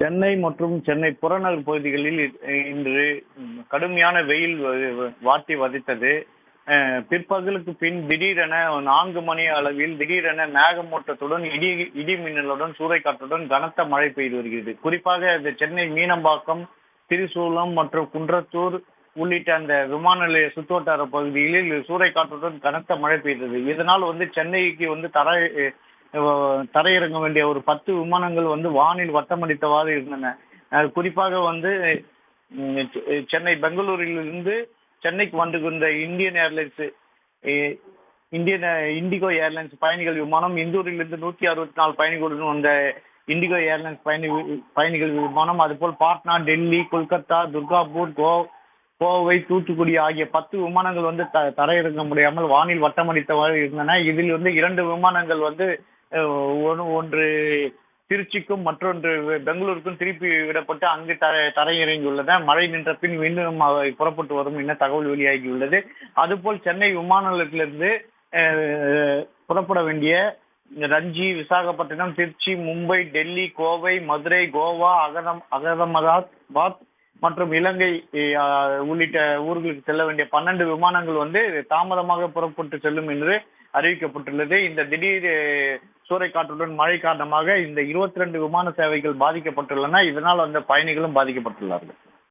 சென்னை மற்றும் சென்னை புறநகர் பகுதிகளில் இன்று கடுமையான வெயில் வாட்டி வதைத்தது. பிற்பகலுக்கு பின் திடீரென 4 மணி அளவில் திடீரென மேகமூட்டத்துடன் இடி மின்னலுடன் சூறைக்காற்றுடன் கனத்த மழை பெய்து வருகிறது. குறிப்பாக இந்த சென்னை மீனம்பாக்கம், திரிசூலம் மற்றும் குன்றத்தூர் உள்ளிட்ட அந்த விமான நிலைய சுற்றுவட்டார பகுதிகளில் சூறைக்காற்றுடன் கனத்த மழை பெய்தது. இதனால் சென்னைக்கு தரையிறங்க வேண்டிய ஒரு 10 விமானங்கள் வானில் வட்டமடித்தவாறு இருந்தன. குறிப்பாக சென்னை பெங்களூரிலிருந்து சென்னைக்கு வந்து இந்தியன் ஏர்லைன்ஸ் இண்டிகோ ஏர்லைன்ஸ் பயணிகள் விமானம், இந்தூரிலிருந்து 164 பயணிகளுடன் வந்த இண்டிகோ ஏர்லைன்ஸ் பயணிகள் விமானம், அதுபோல் பாட்னா, டெல்லி, கொல்கத்தா, துர்காப்பூர், கோவை, தூத்துக்குடி ஆகிய 10 விமானங்கள் தரையிறங்க முடியாமல் வானில் வட்டமடித்தவாறு இருந்தன. இதில் 2 விமானங்கள் ஒன்று திருச்சிக்கும் மற்றொன்று பெங்களூருக்கும் திருப்பி விடப்பட்டு அங்கு தரையிறங்கியுள்ளன. மழை நின்ற பின் மீண்டும் புறப்பட்டு வரும் என தகவல் வெளியாகியுள்ளது. அதுபோல் சென்னை விமான நிலையத்திலிருந்து புறப்பட வேண்டிய ரஞ்சி, விசாகப்பட்டினம், திருச்சி, மும்பை, டெல்லி, கோவை, மதுரை, கோவா, அகமதாபாத் மற்றும் இலங்கை உள்ளிட்ட ஊர்களுக்கு செல்ல வேண்டிய 12 விமானங்கள் தாமதமாக புறப்பட்டு செல்லும் என்று அறிவிக்கப்பட்டுள்ளது. இந்த திடீர் சூறைக்காற்றுடன் மழை காரணமாக இந்த 22 விமான சேவைகள் பாதிக்கப்பட்டுள்ளன. இதனால் பயணிகளும் பாதிக்கப்பட்டுள்ளார்கள்.